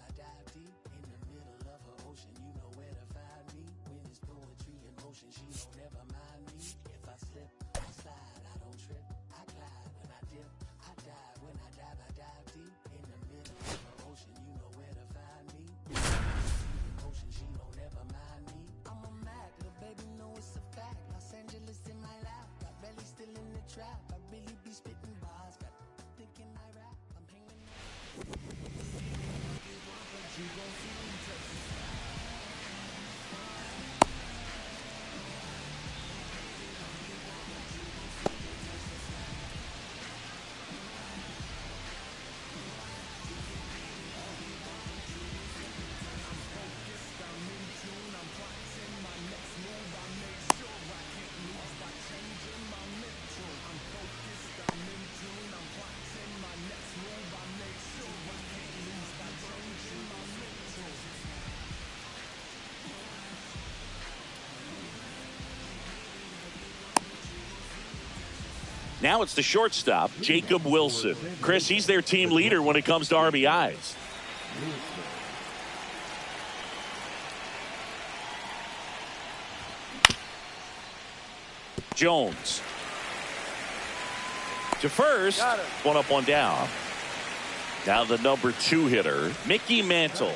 I dive deep in the middle of her ocean. You know where to find me. When it's poetry in motion, she don't ever mind me. If I slip, I slide, I don't trip. I glide when I dip, I dive. When I dive deep in the middle of her ocean. You know where to find me. In motion, she don't ever mind me. I'm a Mac, little baby, know it's a fact. Los Angeles in my lap, got belly still in the trap. I really be spitting bars, got thinking I rap. I'm hanging Now it's the shortstop, Jacob Wilson. Chris, he's their team leader when it comes to RBIs. Jones. To first. One up, one down. Now the number 2 hitter, Mickey Mantle.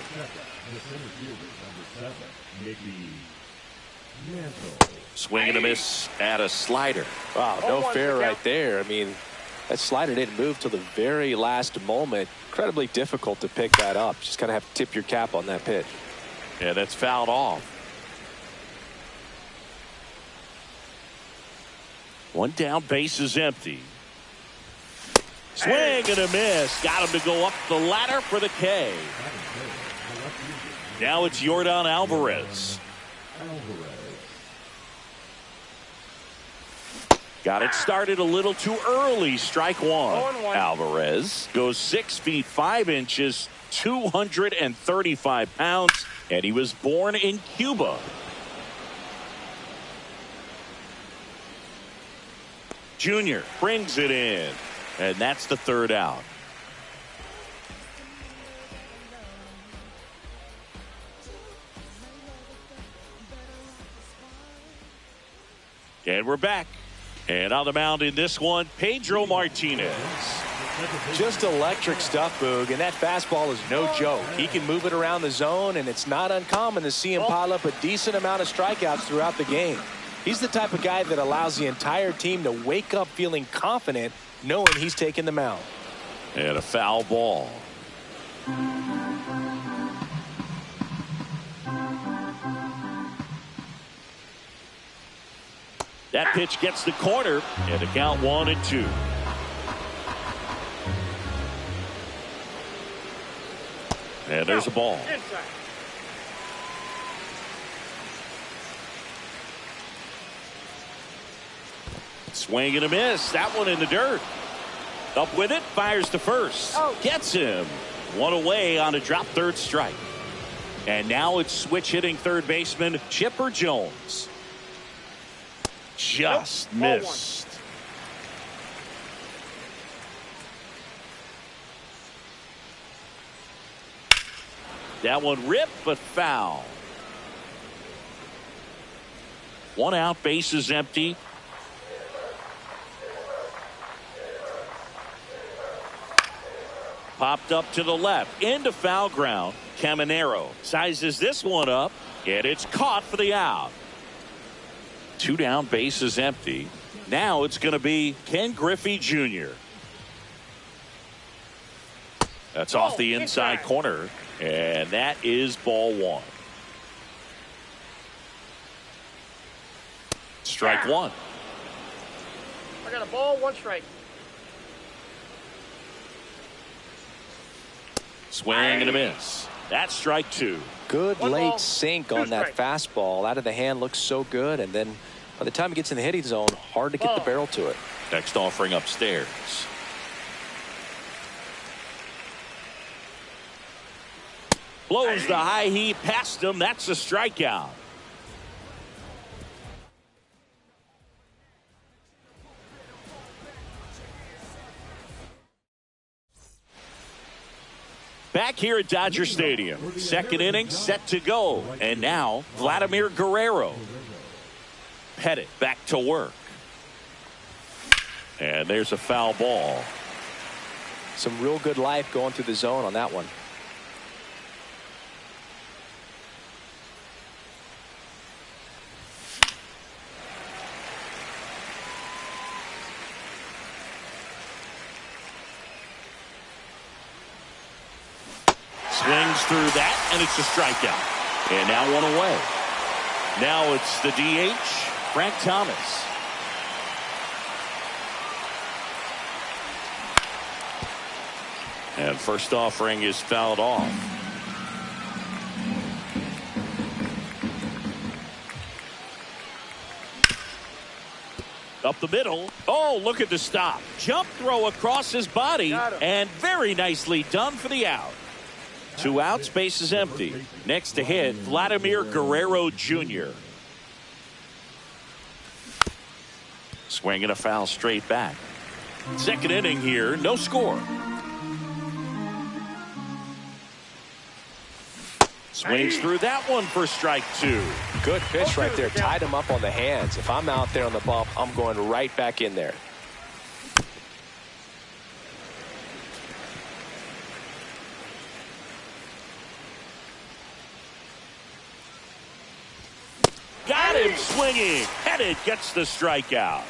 Swing and a miss at a slider. Wow, no fair right there. I mean, that slider didn't move till the very last moment. Incredibly difficult to pick that up. Just kind of have to tip your cap on that pitch. Yeah, that's fouled off. One down, base is empty. Swing and a miss. Got him to go up the ladder for the K. Now it's Yordan Alvarez. Got it started a little too early. Strike one. Alvarez goes 6 feet 5 inches, 235 pounds, and he was born in Cuba. Junior brings it in, and that's the 3rd out. And we're back. And on the mound in this one, Pedro Martinez. Just electric stuff, Boog, and that fastball is no joke. He can move it around the zone, and it's not uncommon to see him pile up a decent amount of strikeouts throughout the game. He's the type of guy that allows the entire team to wake up feeling confident, knowing he's taking the mound. And a foul ball. That pitch gets the corner, and the count 1-2. And there's a ball. Swing and a miss. That one in the dirt. Up with it, fires to first. Gets him. One away on a drop 3rd strike. And now it's switch hitting 3rd baseman Chipper Jones. Just missed. That one ripped, but foul. 1 out, base is empty. Popped up to the left, into foul ground. Caminero sizes this one up, and it's caught for the out. 2 down, base is empty. Now it's going to be Ken Griffey Jr. That's off the inside corner, and that is ball 1. Strike 1. I got a ball, 1 strike. Swing and a miss. That's strike 2. Good late sink on that fastball. Out of the hand, looks so good, and then by the time it gets in the hitting zone, hard to get the barrel to it. Next offering upstairs. Blows the high heat past him. That's a strikeout. Back here at Dodger Stadium. Second inning set to go. And now Vladimir Guerrero. Pettit back to work. And there's a foul ball. Some real good life going through the zone on that one. Swings through that, and it's a strikeout. And now one away. Now it's the DH, Frank Thomas. And first offering is fouled off. Up the middle. Oh, look at the stop. Jump throw across his body, and very nicely done for the out. 2 outs, base is empty. Next to hit, Vladimir Guerrero Jr. Swing and a foul straight back. Second inning here, no score. Swings through that one for strike 2. Good pitch right there. Tied him up on the hands. If I'm out there on the bump, I'm going right back in there. Got him swinging. Pettit gets the strikeout.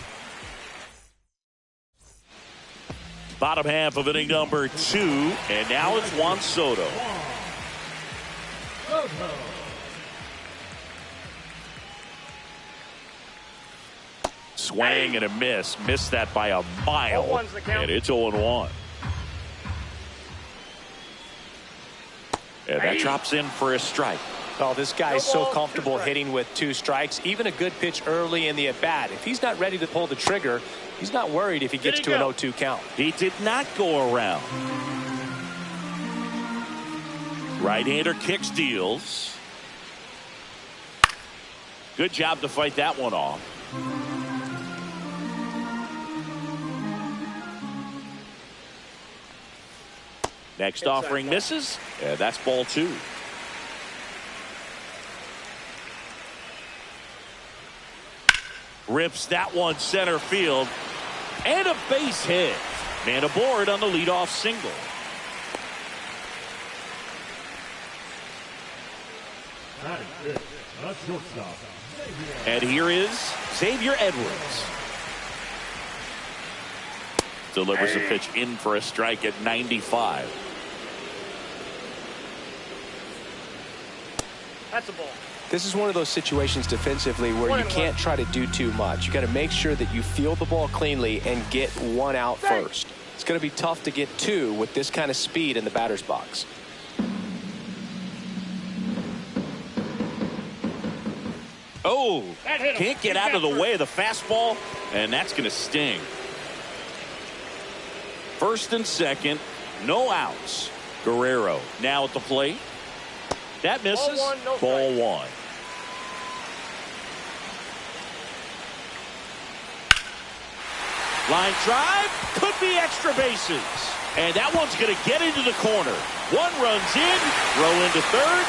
Bottom half of inning number 2. And now it's Juan Soto. Swing and a miss. Missed that by a mile. And it's 0-1. And that drops in for a strike. Oh, this guy's so comfortable hitting with 2 strikes. Even a good pitch early in the at-bat. If he's not ready to pull the trigger, he's not worried if he gets to an 0-2 count. He did not go around. Right-hander kicks, deals. Good job to fight that one off. Next offering misses. Yeah, that's ball 2. Rips that one center field. And a base hit. Man aboard on the leadoff single. And here is Xavier Edwards. Delivers a pitch in for a strike at 95. That's a ball. This is one of those situations defensively where you can't try to do too much. You got to make sure that you field the ball cleanly and get 1 out first. It's going to be tough to get 2 with this kind of speed in the batter's box. Oh, can't get out of the way of the fastball, and that's going to sting. First and second, no outs. Guerrero now at the plate. That misses. Ball 1. Line drive, could be extra bases. And that one's going to get into the corner. 1 runs in, throw into third.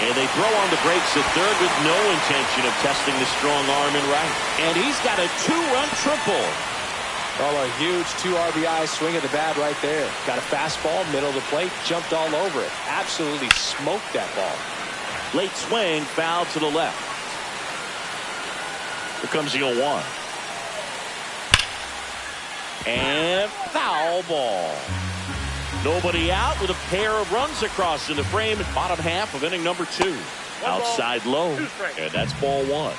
And they throw on the brakes at third with no intention of testing the strong arm in right. And he's got a 2-run triple. Oh, a huge 2 RBI swing of the bat right there. Got a fastball, middle of the plate, jumped all over it. Absolutely smoked that ball. Late swing, foul to the left. Here comes the 0-1. And foul ball. Nobody out with a pair of runs across in the frame at bottom half of inning number 2. Outside low, and that's ball 1.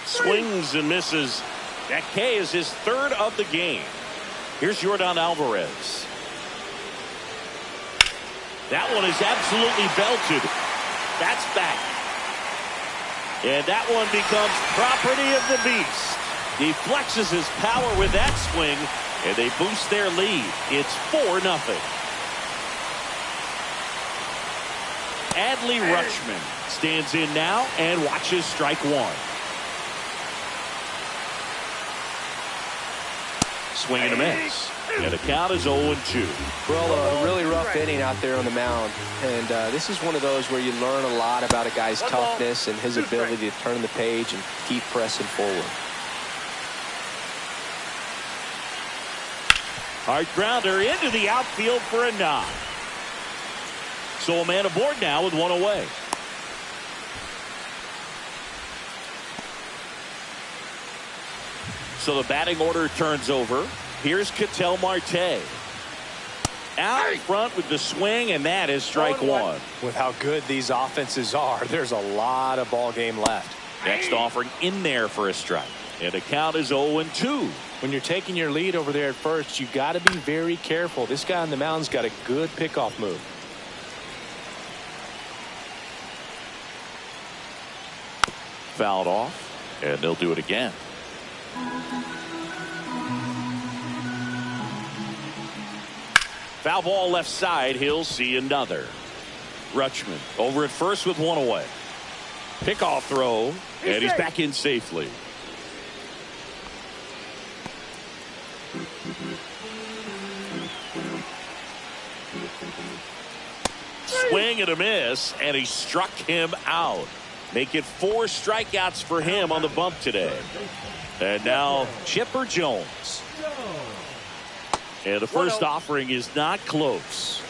Swings and misses. That K is his 3rd of the game. Here's Yordan Alvarez. That one is absolutely belted. That's back. And that one becomes property of the beast. He flexes his power with that swing, and they boost their lead. It's 4-0. Adley Rutschman stands in now and watches strike 1. Swing and a miss. And the count is 0-2. Well, a really rough inning out there on the mound. And this is one of those where you learn a lot about a guy's toughness and his ability to turn the page and keep pressing forward. Hard grounder into the outfield for a knock. So a man aboard now with one away. So the batting order turns over. Here's Ketel Marte. Out in front with the swing, and that is strike one. With how good these offenses are, there's a lot of ball game left. Next offering in there for a strike. And the count is 0-2. When you're taking your lead over there at first, you got to be very careful. This guy on the mound's got a good pickoff move. Fouled off, and they'll do it again. Foul ball left side. He'll see another. Rutschman over at first with one away. Pickoff throw, and he's back in safely. Swing and a miss, and he struck him out. Make it 4 strikeouts for him on the bump today. And now Chipper Jones. And the first offering is not close.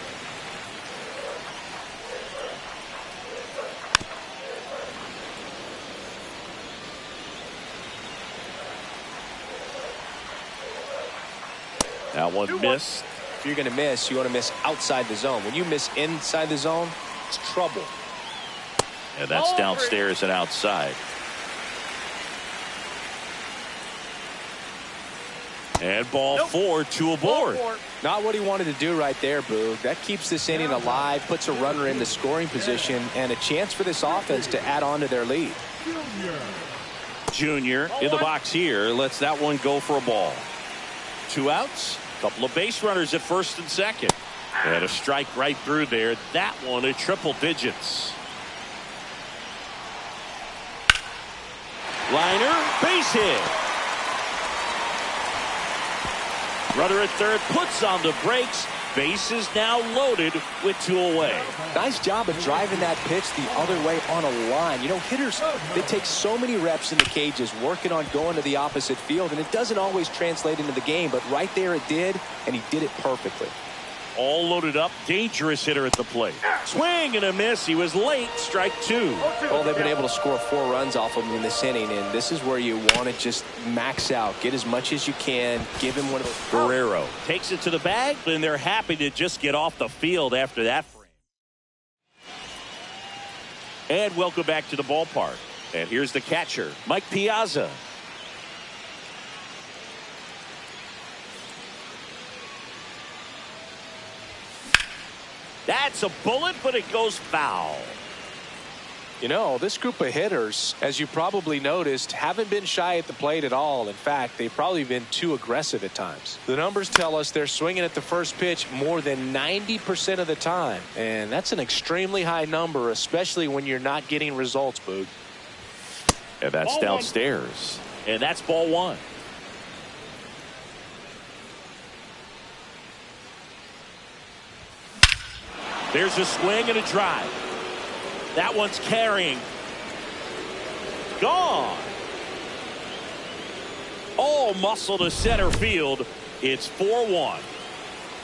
That one missed. If you're going to miss, you want to miss outside the zone. When you miss inside the zone, it's trouble. And that's downstairs and outside. And ball 4, 2 aboard. Not what he wanted to do right there, Boog. That keeps this inning alive, puts a runner in the scoring position, and a chance for this offense to add on to their lead. Junior in the box here. Lets that one go for a ball. 2 outs. Couple of base runners at first and second. And a strike right through there. That one at triple digits. Liner, base hit. Runner at third puts on the brakes. Base is now loaded with 2 away. Nice job of driving that pitch the other way on a line. You know, hitters, they take so many reps in the cages working on going to the opposite field, and it doesn't always translate into the game, but right there it did, and he did it perfectly. All loaded up. Dangerous hitter at the plate. Swing and a miss. He was late. Strike 2. Well, they've been able to score 4 runs off of him in this inning, and this is where you want to just max out. Get as much as you can. Give him one of those. Guerrero takes it to the bag, and they're happy to just get off the field after that frame. And welcome back to the ballpark. And here's the catcher, Mike Piazza. That's a bullet, but it goes foul. You know, this group of hitters, as you probably noticed, haven't been shy at the plate at all. In fact, they've probably been too aggressive at times. The numbers tell us they're swinging at the first pitch more than 90% of the time. And that's an extremely high number, especially when you're not getting results, Boog. And that's ball downstairs. And that's ball 1. There's a swing and a drive. That one's carrying. Gone. All muscle to center field. It's 4-1.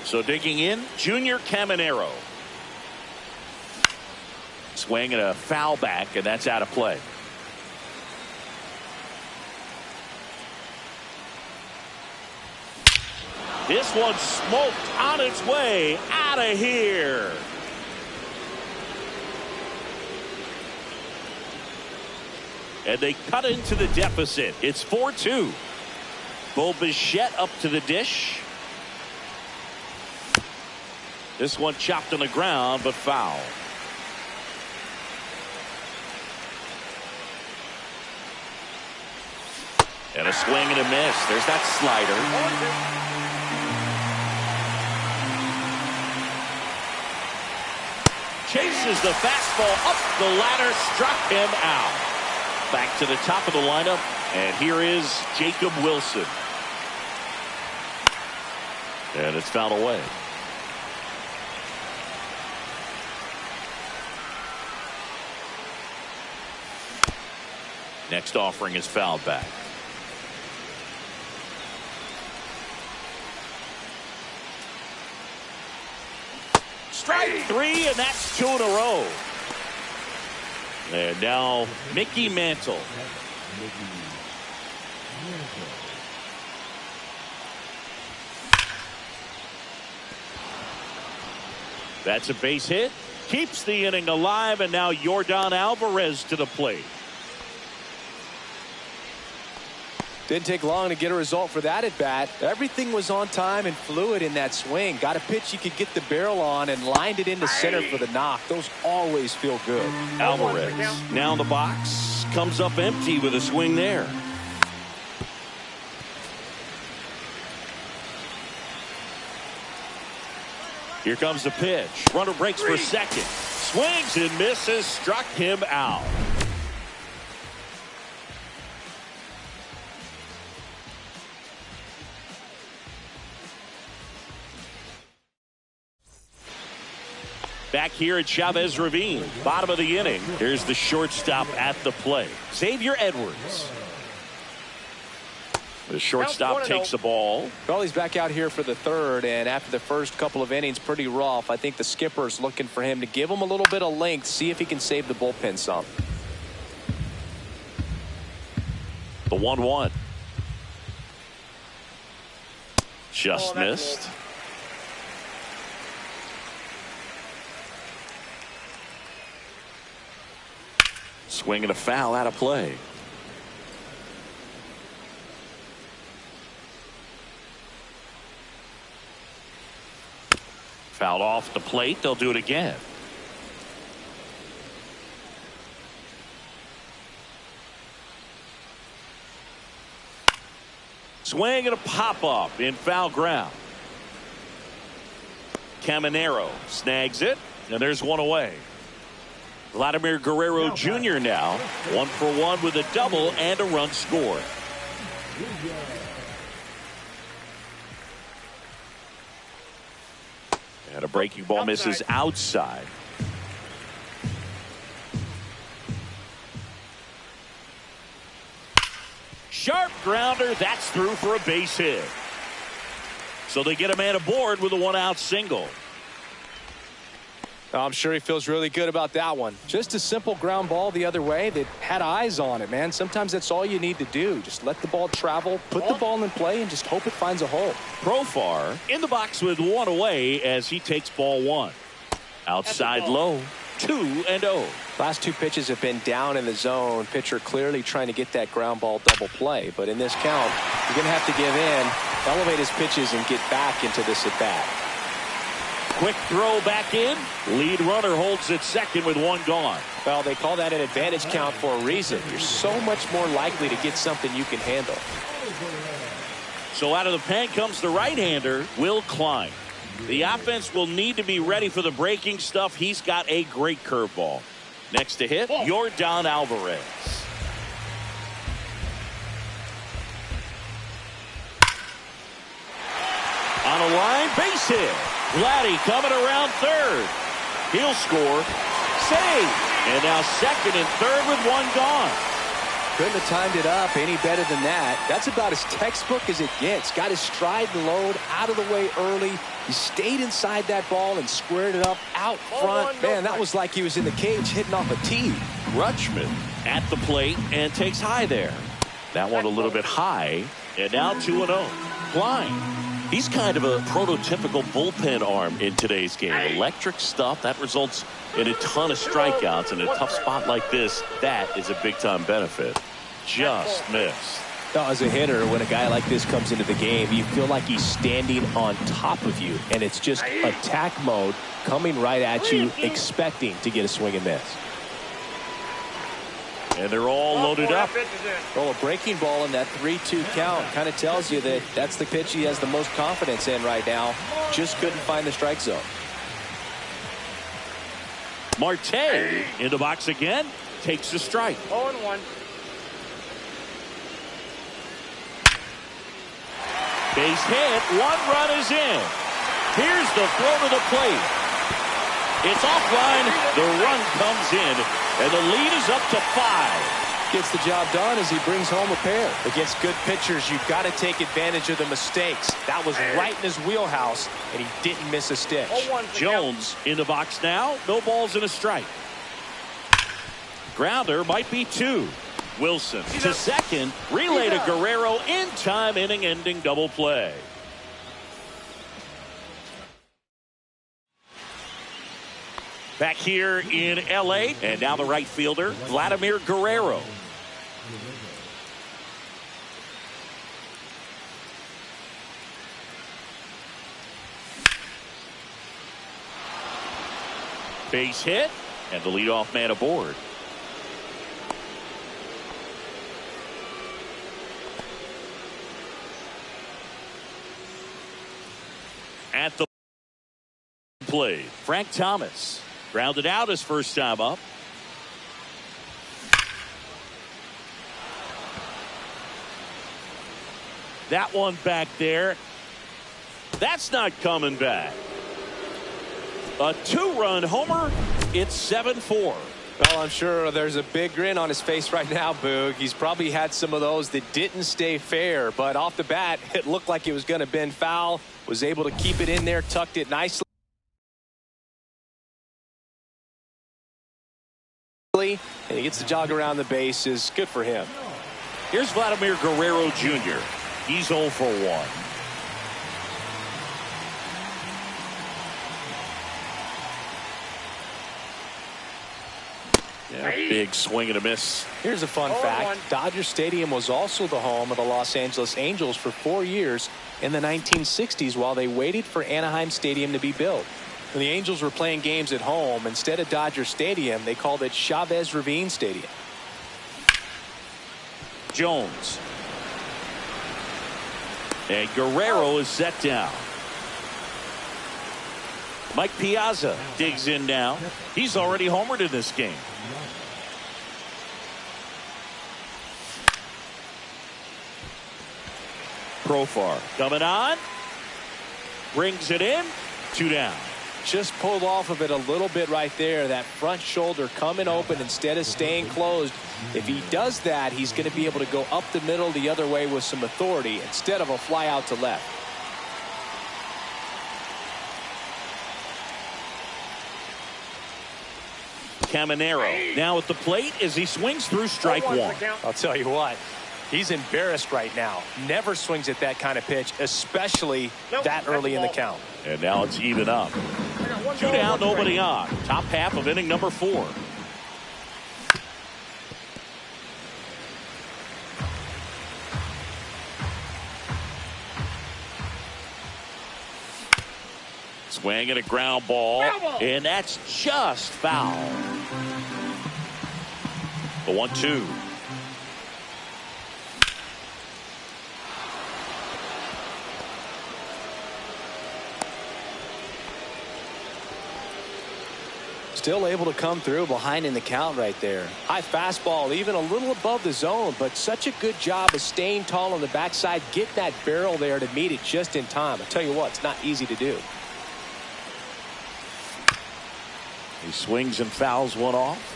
So digging in, Junior Caminero. Swing and a foul back, and that's out of play. This one's smoked on its way out of here. And they cut into the deficit. It's 4-2. Bo Bichette up to the dish. This one chopped on the ground, but foul. And a swing and a miss. There's that slider. Chases the fastball up the ladder, struck him out. Back to the top of the lineup, and here is Jacob Wilson. And it's fouled away. Next offering is fouled back. Strike three, and that's 2 in a row. And now Mickey Mantle. That's a base hit. Keeps the inning alive, and now Yordan Alvarez to the plate. Didn't take long to get a result for that at bat. Everything was on time and fluid in that swing. Got a pitch you could get the barrel on and lined it into center for the knock. Those always feel good. Alvarez now in the box. Comes up empty with a swing there. Here comes the pitch. Runner breaks for second. Swings and misses. Struck him out. Back here at Chavez Ravine, bottom of the inning. Here's the shortstop at the plate, Xavier Edwards. The shortstop takes the ball. Well, he's back out here for the third, and after the first couple of innings, pretty rough. I think the skipper's looking for him to give him a little bit of length, see if he can save the bullpen some. The 1-1. Just missed. Swing and a foul out of play. Fouled off the plate. They'll do it again. Swing and a pop up in foul ground. Caminero snags it, and there's one away. Vladimir Guerrero Jr. now 1 for 1 with a double and a run scored. And a breaking ball misses outside. Sharp grounder. That's through for a base hit. So they get a man aboard with a 1-out single. I'm sure he feels really good about that one. Just a simple ground ball the other way that had eyes on it, man. Sometimes that's all you need to do. Just let the ball travel, put the ball in play, and just hope it finds a hole. Profar in the box with one away as he takes ball one. Outside low, 2-0. Last two pitches have been down in the zone. Pitcher clearly trying to get that ground ball double play. But in this count, you're going to have to give in, elevate his pitches, and get back into this at bat. Quick throw back in. Lead runner holds at second with one gone. Well, they call that an advantage count for a reason. You're so much more likely to get something you can handle. So out of the pen comes the right-hander, Will Klein. The offense will need to be ready for the breaking stuff. He's got a great curveball. Next to hit, Yordan Alvarez. On a line, base hit. Vladdy coming around third. He'll score. Save. And now second and third with one gone. Couldn't have timed it up any better than that. That's about as textbook as it gets. Got his stride and load out of the way early. He stayed inside that ball and squared it up out front. Man, that was like he was in the cage hitting off a tee. Rutschman at the plate and takes high there. That one a little bit high. And now 2-0. Klein. He's kind of a prototypical bullpen arm in today's game. Electric stuff that results in a ton of strikeouts. In a tough spot like this, that is a big-time benefit. Just missed. Now, as a hitter, when a guy like this comes into the game, you feel like he's standing on top of you, and it's just attack mode coming right at you, expecting to get a swing and miss. And they're all loaded up. Well, a breaking ball in that 3-2 count kind of tells you that that's the pitch he has the most confidence in right now. Just couldn't find the strike zone. Marte in the box again. Takes the strike. 0-1. Base hit. 1 run is in. Here's the throw to the plate. It's offline. The run comes in, and the lead is up to 5. Gets the job done as he brings home a pair. Against good pitchers, you've got to take advantage of the mistakes. That was right in his wheelhouse, and he didn't miss a stitch. Jones in the box now. No balls and a strike. Grounder might be 2. Wilson to second. Relay to Guerrero. In time, inning-ending double play. Back here in L.A. And now the right fielder, Vladimir Guerrero. Base hit, and the leadoff man aboard. At the plate, Frank Thomas. Grounded out his first time up. That one back there. That's not coming back. A 2-run homer. It's 7-4. Well, I'm sure there's a big grin on his face right now, Boog. He's probably had some of those that didn't stay fair, but off the bat, it looked like it was going to bend foul. Was able to keep it in there, tucked it nicely. And he gets the jog around the bases. Good for him. Here's Vladimir Guerrero Jr. He's 0 for 1. Yeah, big swing and a miss. Here's a fun fact. Dodger Stadium was also the home of the Los Angeles Angels for 4 years in the 1960s while they waited for Anaheim Stadium to be built. When the Angels were playing games at home, instead of Dodger Stadium, they called it Chavez Ravine Stadium. Jones. And Guerrero is set down. Mike Piazza digs in now. He's already homered in this game. Profar coming on. Brings it in. 2 down. Just pulled off of it a little bit right there. That front shoulder coming open instead of staying closed. If he does that, he's going to be able to go up the middle the other way with some authority instead of a fly out to left. Caminero now at the plate as he swings through strike 1. I'll tell you what, he's embarrassed right now. Never swings at that kind of pitch, especially that early in the count. And now it's even up. 2 down, nobody on. Top half of inning number 4. Swinging a ground ball, and that's just foul. The 1-2. Still able to come through behind in the count right there. High fastball, even a little above the zone, but such a good job of staying tall on the backside, getting that barrel there to meet it just in time. I tell you what, it's not easy to do. He swings and fouls one off.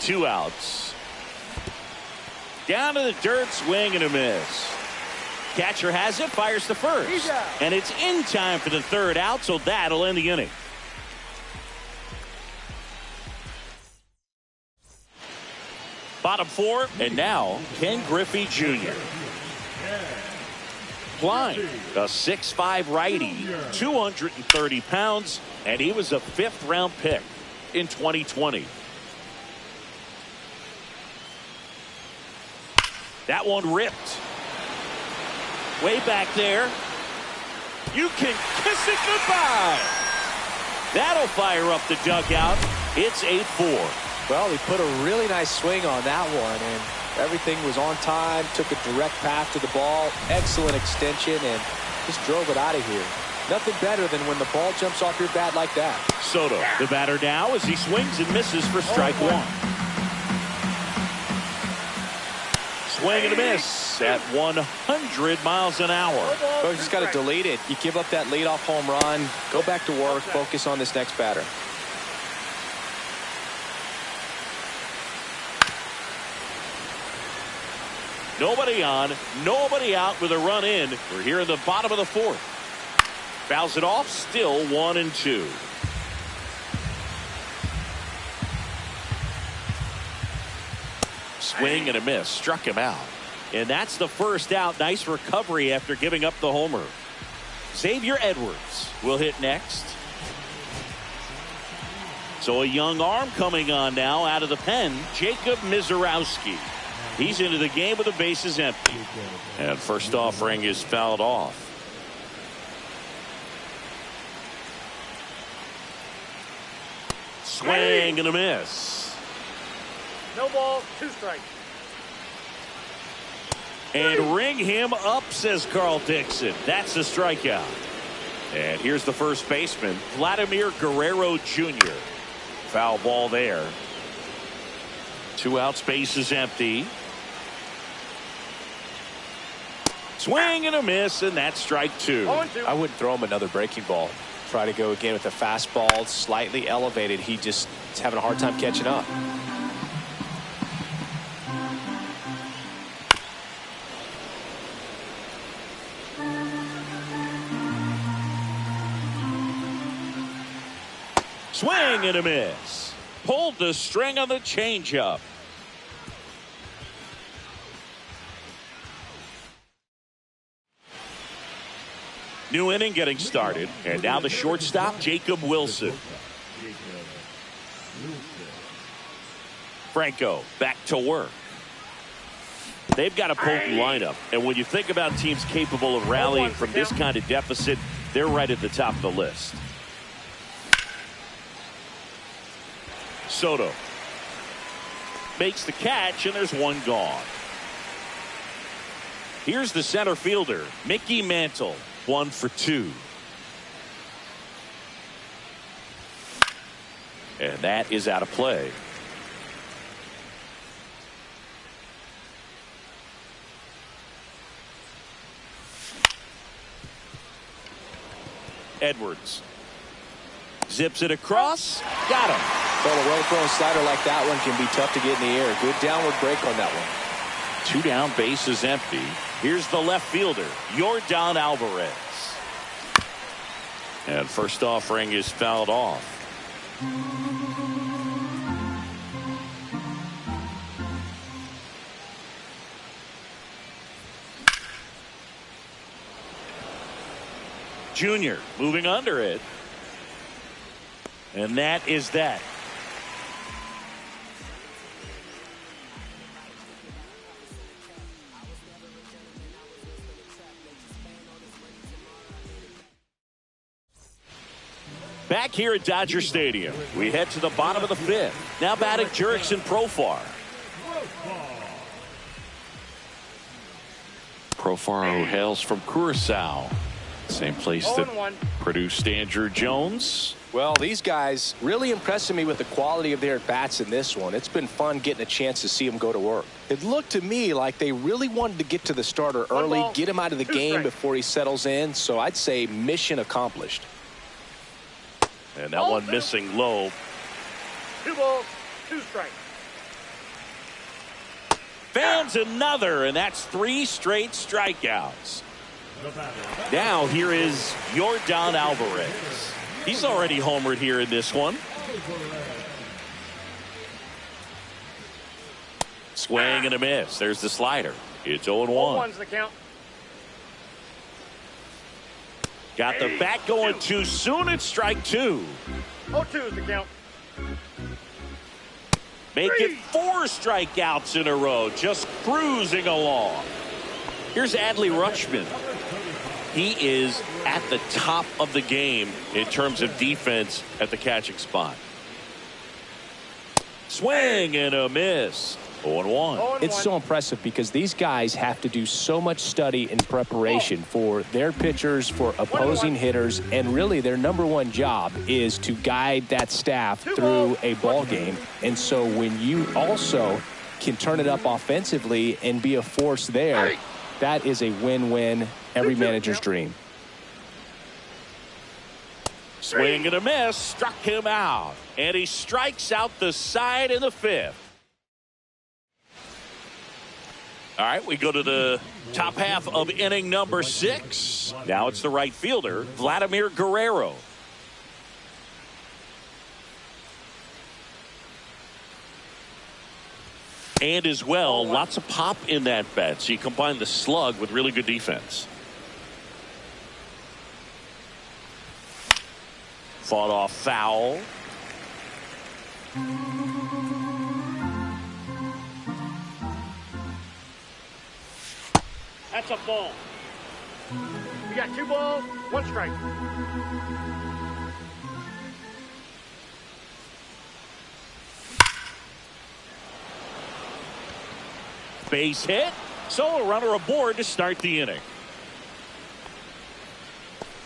2 outs. Down to the dirt, swing and a miss. Catcher has it, fires to first. And it's in time for the 3rd out, so that'll end the inning. Bottom 4, and now Ken Griffey Jr. Blind, a 6'5" righty, 230 pounds, and he was a 5th-round pick in 2020. That one ripped. Way back there. You can kiss it goodbye. That'll fire up the dugout. It's 8-4. Well, he put a really nice swing on that one, and everything was on time, took a direct path to the ball, excellent extension, and just drove it out of here. Nothing better than when the ball jumps off your bat like that. Soto, the batter now, as he swings and misses for strike 1. Swing and a miss at 100 miles an hour. Coach just got to delete it. You give up that leadoff home run, go back to work, focus on this next batter. Nobody on, nobody out with a run in. We're here in the bottom of the fourth. Fouls it off, still 1-2. Swing and a miss, struck him out. And that's the first out. Nice recovery after giving up the homer. Xavier Edwards will hit next. So a young arm coming on now out of the pen, Jacob Mizorowski. He's into the game with the bases empty. And first offering is fouled off. Swing and a miss. No ball, 2 strikes. And ring him up, says Carl Dixon. That's a strikeout. And here's the first baseman, Vladimir Guerrero Jr. Foul ball there. 2 outs, base is empty. Swing and a miss, and that's strike 2. I wouldn't throw him another breaking ball. Try to go again with the fastball, slightly elevated. He just is having a hard time catching up. Swing and a miss. Pulled the string on the changeup. New inning getting started. And now the shortstop, Jacob Wilson. Franco back to work. They've got a potent lineup. And when you think about teams capable of rallying from this kind of deficit, they're right at the top of the list. Soto makes the catch, and there's one gone. Here's the center fielder, Mickey Mantle, 1 for 2. And that is out of play. Edwards zips it across, got him. But a well-thrown slider like that one can be tough to get in the air. Good downward break on that one. 2 down, base is empty. Here's the left fielder, Yordan Alvarez. And first offering is fouled off. Junior moving under it. And that is that. Back here at Dodger Stadium, we head to the bottom of the 5th. Now batting Jurickson Profar. Profar, who hails from Curacao. Same place that produced Andrew Jones. Well, these guys really impressing me with the quality of their at-bats in this one. It's been fun getting a chance to see them go to work. It looked to me like they really wanted to get to the starter early, get him out of the game before he settles in. So I'd say mission accomplished. And that one missing low. 2 balls, 2 strikes. Fans another, and that's 3 straight strikeouts. Now here is Yordan Alvarez. He's already homered here in this one. Swing and a miss. There's the slider. It's 0-1. 0-1's the count. Got the bat going too soon. It's strike 2. 0-2 is the count. Make it 4 strikeouts in a row. Just cruising along. Here's Adley Rutschman. He is at the top of the game in terms of defense at the catching spot. Swing and a miss. 0-1. It's so impressive because these guys have to do so much study and preparation for their pitchers, for opposing hitters, and really their #1 job is to guide that staff through a ball game. And so when you also can turn it up offensively and be a force there, that is a win-win, every manager's dream. Swing and a miss, struck him out. And he strikes out the side in the 5th. All right, we go to the top half of inning number 6. Now it's the right fielder, Vladimir Guerrero. And as well, lots of pop in that bat. So you combine the slug with really good defense. Fought off foul. That's a ball. You got 2 balls, 1 strike. Base hit. So a runner aboard to start the inning.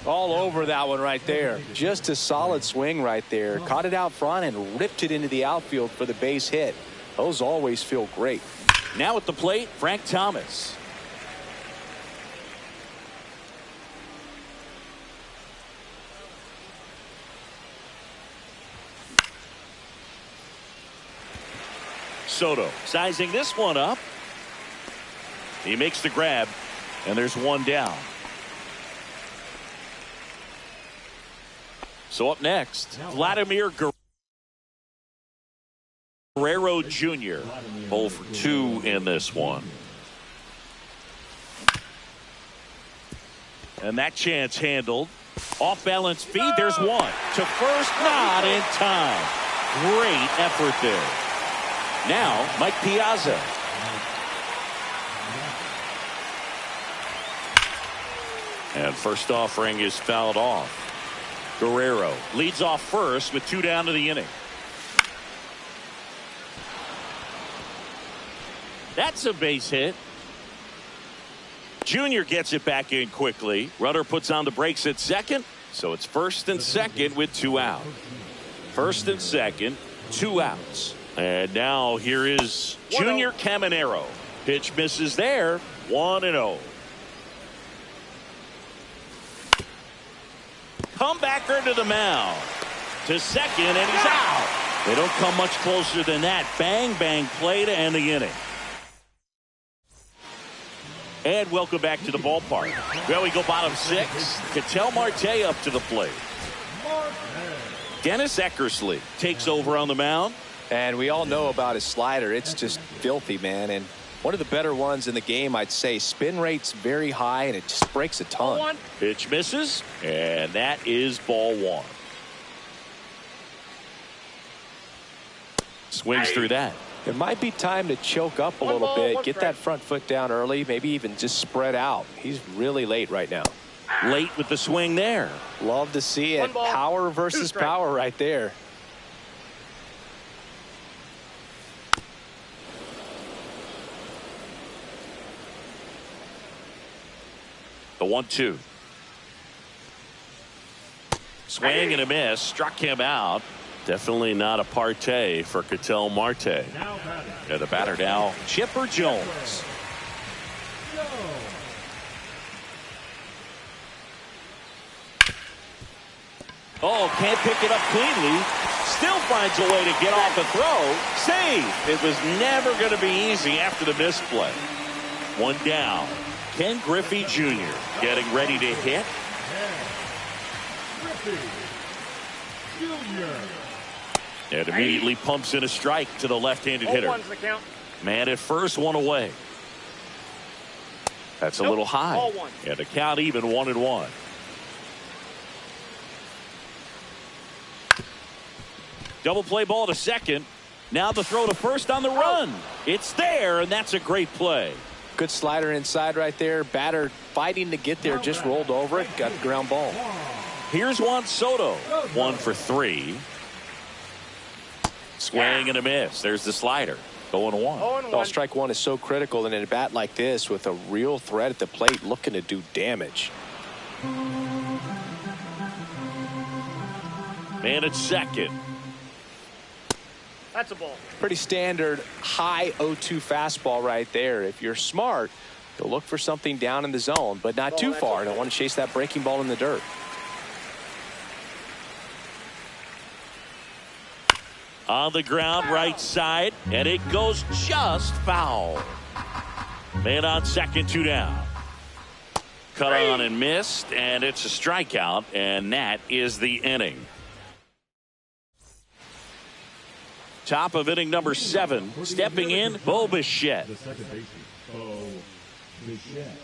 All over that one right there. Just a solid swing right there. Caught it out front and ripped it into the outfield for the base hit. Those always feel great. Now at the plate, Frank Thomas. Soto sizing this one up. He makes the grab, and there's one down. So up next, Vladimir Guerrero Jr. 0 for 2 in this one. And that chance handled. Off balance feed. There's one. To first, not in time. Great effort there. Now, Mike Piazza. And first offering is fouled off. Guerrero leads off first with 2 down to the inning. That's a base hit. Junior gets it back in quickly. Runner puts on the brakes at second. So it's first and second with 2 out. First and second, 2 outs. And now here is Junior Caminero. Pitch misses there. 1-0. Comebacker to the mound. To second, and he's out. They don't come much closer than that. Bang, bang play to end the inning. And welcome back to the ballpark. Well, we go bottom 6. Ketel Marte up to the plate. Dennis Eckersley takes over on the mound. And we all know about his slider. It's just filthy, man. And one of the better ones in the game, I'd say. Spin rate's very high, and it just breaks a ton. Pitch misses, and that is ball 1. Swings through that. It might be time to choke up a little bit, get that front foot down early, maybe even just spread out. He's really late right now. Late with the swing there. Love to see it. Power versus power right there. The 1-2. Swing and a miss. Struck him out. Definitely not a partay for Ketel Marte. And the batter now, Chipper Jones. Oh, can't pick it up cleanly. Still finds a way to get off the throw. Save. It was never going to be easy after the misplay. 1 down. Ken Griffey Jr. getting ready to hit. And immediately pumps in a strike to the left-handed hitter. Man at first, 1 away. That's a little high. And the count even 1-1. Double play ball to second. Now the throw to first on the run. It's there, and that's a great play. Good slider inside right there. Batter fighting to get there, just rolled over it. Got the ground ball. Here's Juan Soto. 1 for 3. Swing and a miss. There's the slider. 0-1. Oh, strike 1 is so critical in a bat like this with a real threat at the plate looking to do damage. Man at second. That's a ball. Pretty standard high 0-2 fastball right there. If you're smart, you'll look for something down in the zone, but not too far. Don't want to chase that breaking ball in the dirt. On the ground, right side, and it goes just foul. Man on second, 2 down. Cut on and missed, and it's a strikeout, and that is the inning. Top of inning number 7, stepping in, Bo Bichette. The second baseman, Bo Bichette.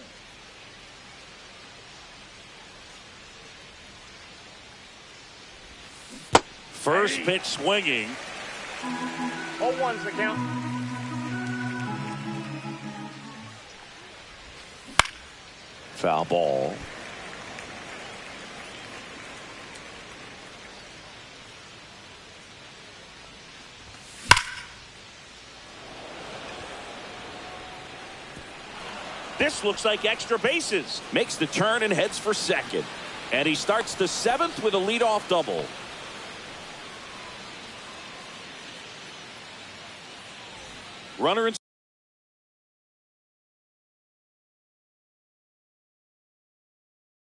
First pitch swinging. 0-1's the count. Foul ball. This looks like extra bases. Makes the turn and heads for second. And he starts the 7th with a leadoff double. Runner in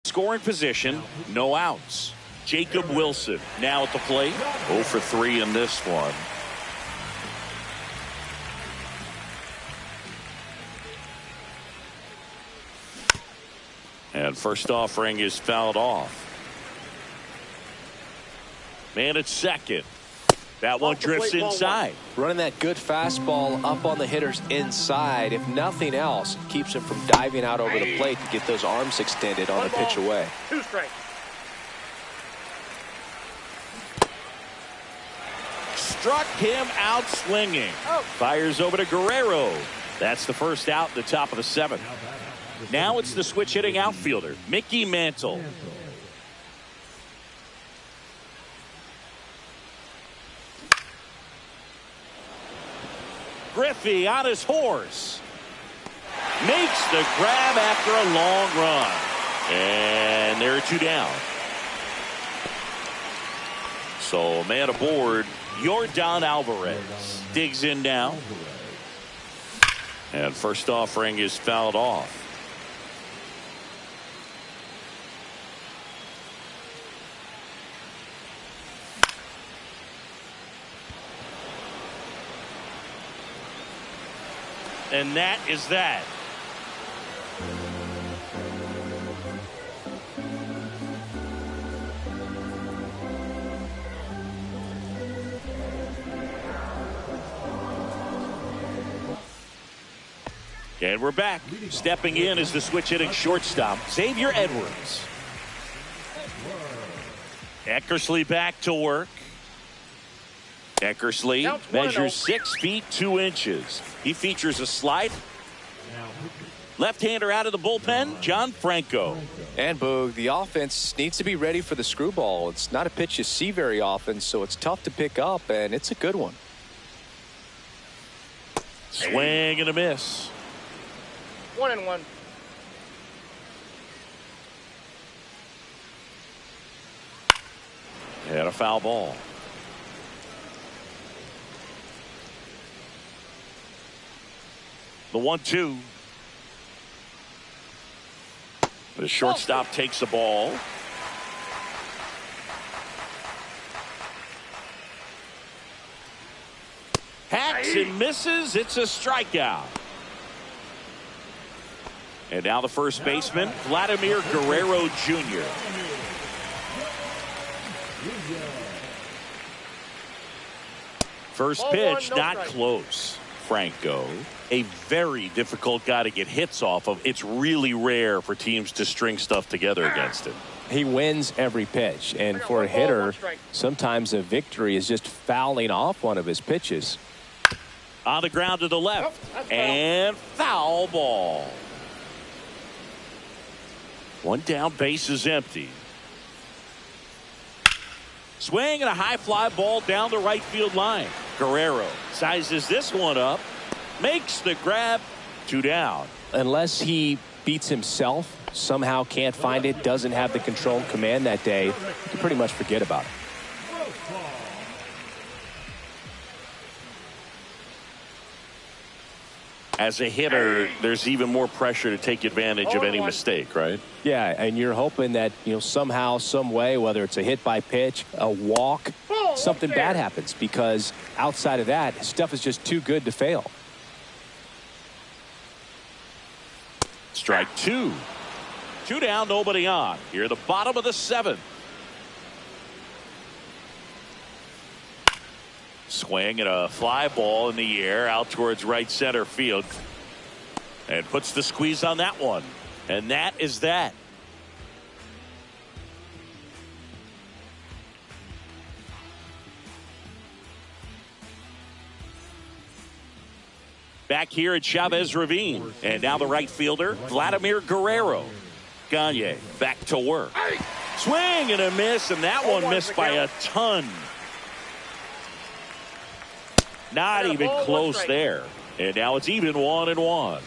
scoring position, no outs. Jacob Wilson now at the plate. 0 for 3 in this one. And first offering is fouled off. Man at second. That one drifts inside. Running that good fastball up on the hitter's inside. If nothing else, it keeps him from diving out over the plate to get those arms extended on the pitch away. 2 strikes. Struck him out swinging. Fires over to Guerrero. That's the first out in the top of the 7th. Now it's the switch hitting outfielder, Mickey Mantle. Griffey on his horse. Makes the grab after a long run. And there are 2 down. So man aboard, Yordan Alvarez. Digs in now. And first offering is fouled off. And that is that. And we're back. Stepping in is the switch hitting shortstop, Xavier Edwards. Eckersley back to work. Eckersley measures 6 feet 2 inches. He features a slide. Left-hander out of the bullpen, John Franco. And Boog, the offense needs to be ready for the screwball. It's not a pitch you see very often, so it's tough to pick up, and it's a good one. Swing and a miss. 1-1. And a foul ball. The 1-2. The shortstop takes the ball. Hacks and misses. It's a strikeout. And now the first baseman, Vladimir Guerrero Jr. First pitch, not close. Franco, a very difficult guy to get hits off of. It's really rare for teams to string stuff together against him. He wins every pitch, and for a hitter, sometimes a victory is just fouling off one of his pitches. On the ground to the left, and foul ball. One down, base is empty. Swing and a high fly ball down the right field line. Guerrero sizes this one up, makes the grab, 2 down. Unless he beats himself, somehow can't find it, doesn't have the control and command that day, you can pretty much forget about it. As a hitter, there's even more pressure to take advantage of any mistake, right? Yeah, and you're hoping that, somehow, some way, whether it's a hit by pitch, a walk, something bad happens, because outside of that, stuff is just too good to fail. Strike two. 2 down, nobody on. Here at the bottom of the 7th. Swing and a fly ball in the air out towards right center field. And puts the squeeze on that one. And that is that. Back here at Chavez Ravine. And now the right fielder, Vladimir Guerrero. Gagne back to work. Swing and a miss, and that one missed by a ton. Not even close there. And now it's even 1-1.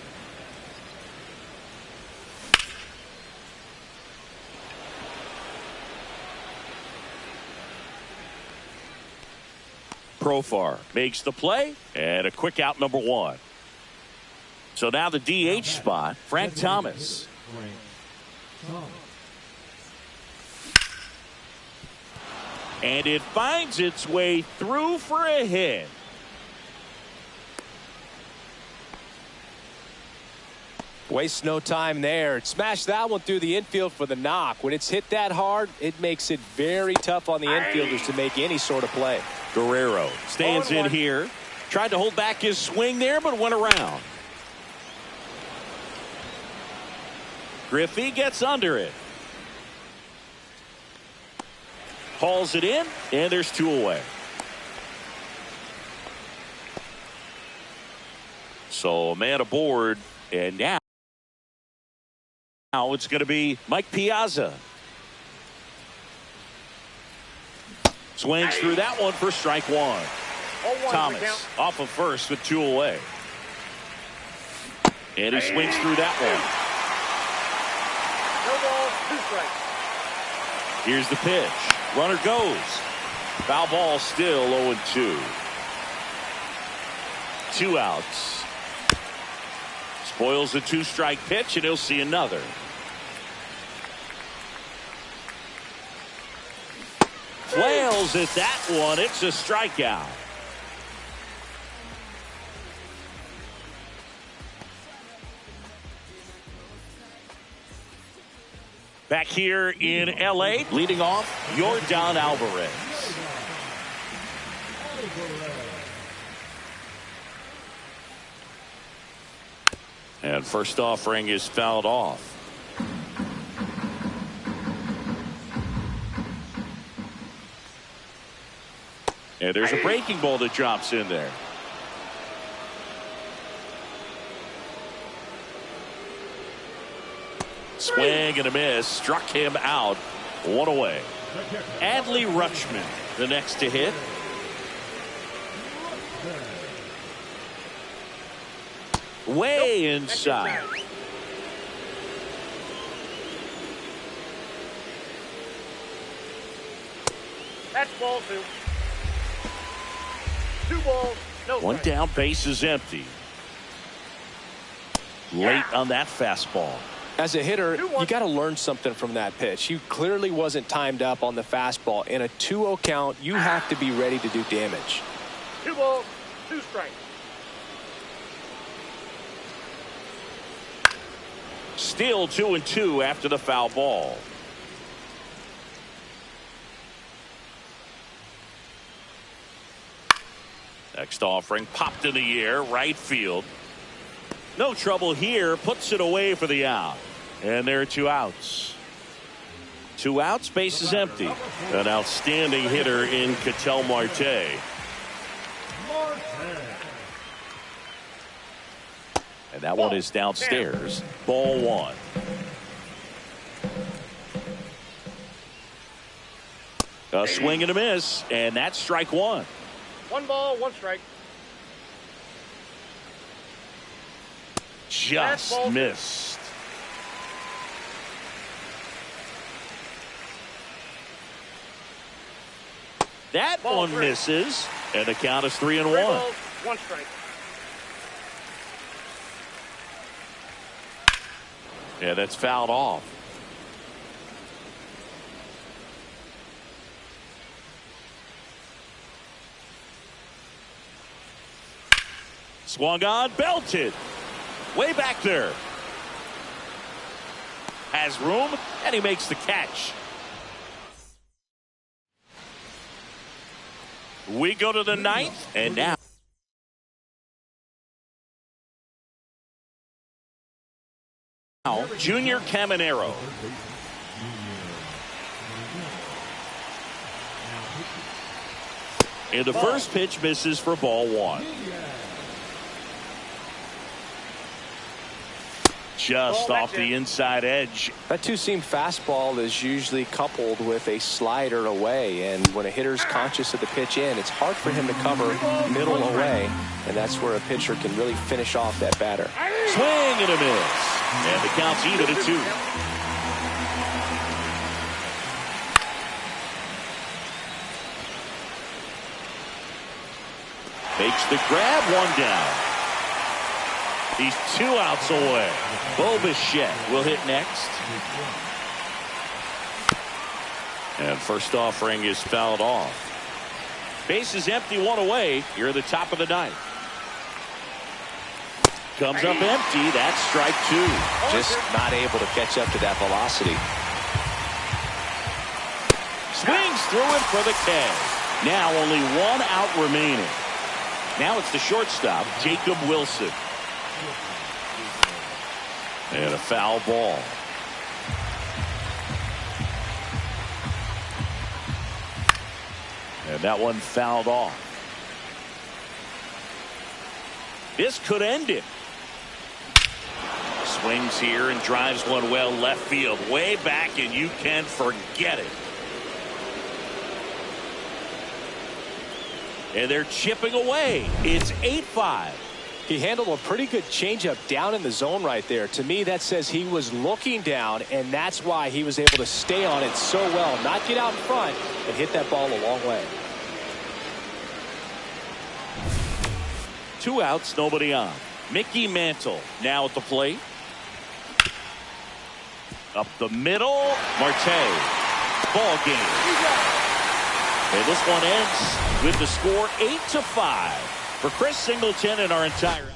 Profar makes the play, and a quick out, number 1. So now the DH spot, Frank Thomas. And it finds its way through for a hit. Waste no time there. Smash that one through the infield for the knock. When it's hit that hard, it makes it very tough on the infielders to make any sort of play. Guerrero stands in here. Tried to hold back his swing there, but went around. Griffey gets under it. Hauls it in, and there's 2 away. So a man aboard, and now it's going to be Mike Piazza. Swings through that one for strike 1. Thomas off of first with 2 away. And he swings through that one. No ball, 2 strikes. Here's the pitch. Runner goes. Foul ball, still 0-2. 2 outs. Spoils the 2-strike pitch, and he'll see another. Flails at that one. It's a strikeout. Back here in L.A., leading off, Yordan Alvarez. And first offering is fouled off. And there's a breaking ball that drops in there. Swing and a miss. Struck him out. 1 away. Adley Rutschman, the next to hit. Way inside. That's ball 2. 2 balls, no strikes. 1 down, base is empty. Late on that fastball. As a hitter, you got to learn something from that pitch. You clearly wasn't timed up on the fastball. In a 2-0 count, you have to be ready to do damage. 2 balls, 2 strikes. Still 2-2 after the foul ball. Next offering popped in the air, right field. No trouble here, puts it away for the out. And there are 2 outs. 2 outs, base is empty. An outstanding hitter in Ketel Marte. And that one is downstairs. Ball 1. A swing and a miss, and that's strike 1. 1 ball, 1 strike. Just missed. That Ball one 3. Misses, and the count is 3-1. 3 balls, 1 strike. Yeah, that's fouled off. Swung on, belted. Way back there. Has room, and he makes the catch. We go to the ninth, and now Junior Caminero. And the first pitch misses for ball one. Just off the inside edge. That two-seam fastball is usually coupled with a slider away, and when a hitter's conscious of the pitch in, it's hard for him to cover middle away, and that's where a pitcher can really finish off that batter. Swing and a miss, and the count's even at 2. Makes the grab, 1 down. He's 2 outs away. Bo Bichette will hit next. And first offering is fouled off. Base is empty, 1 away. You're at the top of the ninth. Comes up empty. That's strike 2. Just not able to catch up to that velocity. Swings through it for the K. Now only 1 out remaining. Now it's the shortstop, Jacob Wilson. And a foul ball. And that one fouled off. This could end it. Swings here and drives one well left field. Way back, and you can forget it. And they're chipping away. It's 8-5. He handled a pretty good changeup down in the zone right there. To me, that says he was looking down, and that's why he was able to stay on it so well, not get out in front, and hit that ball a long way. 2 outs, nobody on. Mickey Mantle now at the plate. Up the middle, Marte. Ball game. And this one ends with the score 8-5. For Chris Singleton and our entire